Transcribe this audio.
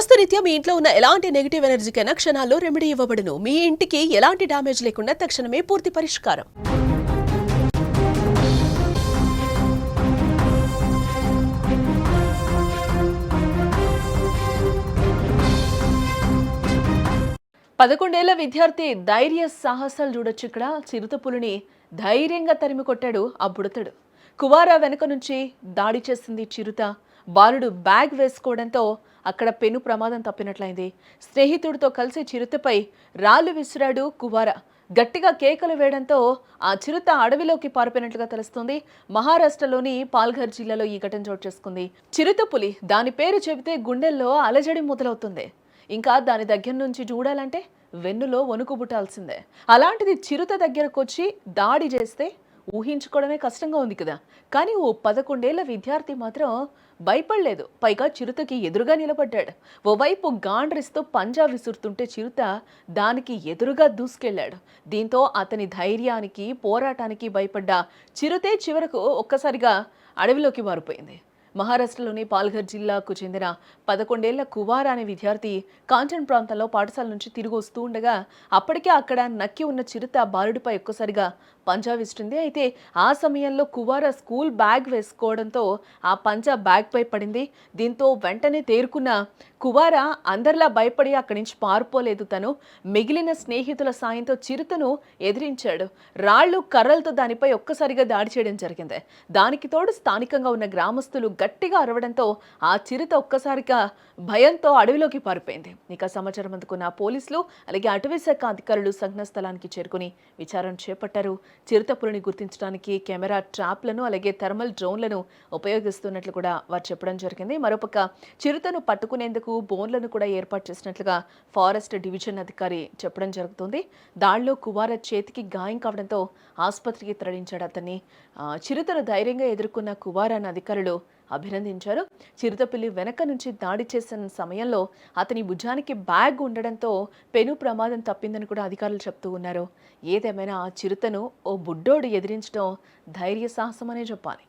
వాస్తురీత్యా మీ ఇంట్లో ఉన్న ఎలాంటి నెగిటివ్ ఎనర్జీకైనా క్షణాల్లో రెమెడీ ఇవ్వబడును. మీ ఇంటికి ఎలాంటి డ్యామేజ్ లేకుండా తక్షణమే పూర్తి పరిష్కారం. పదకొండేళ్ల విద్యార్థి ధైర్య సాహసాలు చూడొచ్చు. ఇక్కడ చిరుతపులిని ధైర్యంగా తరిమి కొట్టాడు ఆ బుడతడు. కువారా వెనుక నుంచి దాడి చేసింది చిరుత. బాలుడు బ్యాగ్ వేసుకోవడంతో అక్కడ పెను ప్రమాదం తప్పినట్లయింది. స్నేహితుడితో కలిసి చిరుతపై రాళ్లు విసిరాడు కువారా. గట్టిగా కేకలు వేయడంతో ఆ చిరుత అడవిలోకి పారిపోయినట్లుగా తెలుస్తుంది. మహారాష్ట్రలోని పాల్ఘర్ జిల్లాలో ఈ ఘటన చోటు చేసుకుంది. చిరుతపులి దాని పేరు చెబితే గుండెల్లో అలజడి మొదలవుతుంది. ఇంకా దాని దగ్గర నుంచి చూడాలంటే వెన్నులో వణుకు పుట్టాల్సిందే. అలాంటిది చిరుత దగ్గరకు వచ్చి దాడి చేస్తే ఊహించుకోవడమే కష్టంగా ఉంది కదా. కానీ ఓ 11 ఏళ్ల విద్యార్థి మాత్రం భయపడలేదు. పైగా చిరుతకి ఎదురుగా నిలబడ్డాడు. ఓవైపు గాండ్రిస్తూ పంజా విసురుతుంటే చిరుత దానికి ఎదురుగా దూసుకెళ్లాడు. దీంతో అతని ధైర్యానికి, పోరాటానికి భయపడ్డ చిరుతే చివరకు ఒక్కసారిగా అడవిలోకి మారిపోయింది. మహారాష్ట్రలోని పాల్ఘర్ జిల్లాకు చెందిన 11 ఏళ్ల కువారా అనే విద్యార్థి కాంచన్ ప్రాంతంలో పాఠశాల నుంచి తిరిగి వస్తూ ఉండగా అప్పటికే అక్కడ నక్కి ఉన్న చిరుత బాలుడిపై ఒక్కసారిగా పంజా విసిరింది. అయితే ఆ సమయంలో కువారా స్కూల్ బ్యాగ్ వేసుకోవడంతో ఆ పంజా బ్యాగ్ పై పడింది. దీంతో వెంటనే తేరుకున్న కువారా అందరిలా భయపడి అక్కడి నుంచి పారిపోలేదు. తను మిగిలిన స్నేహితుల సాయంతో చిరుతను ఎదిరించాడు. రాళ్లు, కర్రలతో దానిపై ఒక్కసారిగా దాడి చేయడం జరిగింది. దానికి తోడు స్థానికంగా ఉన్న గ్రామస్తులు గట్టిగా అరవడంతో ఆ చిరుత ఒక్కసారిగా భయంతో అడవిలోకి పారిపోయింది. ఇక సమాచారం అందుకున్న పోలీసులు అలాగే అటవీ శాఖ అధికారులు సంఘటన స్థలానికి చేరుకుని విచారణ చేపట్టారు. చిరుతపులిని గుర్తించడానికి కెమెరా ట్రాప్లను అలాగే థర్మల్ డ్రోన్లను ఉపయోగిస్తున్నట్లు కూడా వారు చెప్పడం జరిగింది. మరోపక్క చిరుతను పట్టుకునేందుకు బోన్లను కూడా ఏర్పాటు చేసినట్లుగా ఫారెస్ట్ డివిజన్ అధికారి చెప్పడం జరుగుతుంది. దాడిలో కువారా చేతికి గాయం కావడంతో ఆసుపత్రికి తరలించాడు అతన్ని. చిరుతను ధైర్యంగా ఎదుర్కొన్న కువారాను అధికారులు అభినందించారు. చిరుతపులి వెనక నుంచి దాడి చేసిన సమయంలో అతని భుజానికి బ్యాగ్ ఉండడంతో పెను ప్రమాదం తప్పిందని కూడా అధికారులు చెప్తూ ఉన్నారు. ఏదేమైనా ఆ చిరుతను ఓ బుడ్డోడు ఎదిరించడం ధైర్య సాహసమనే చెప్పాలి.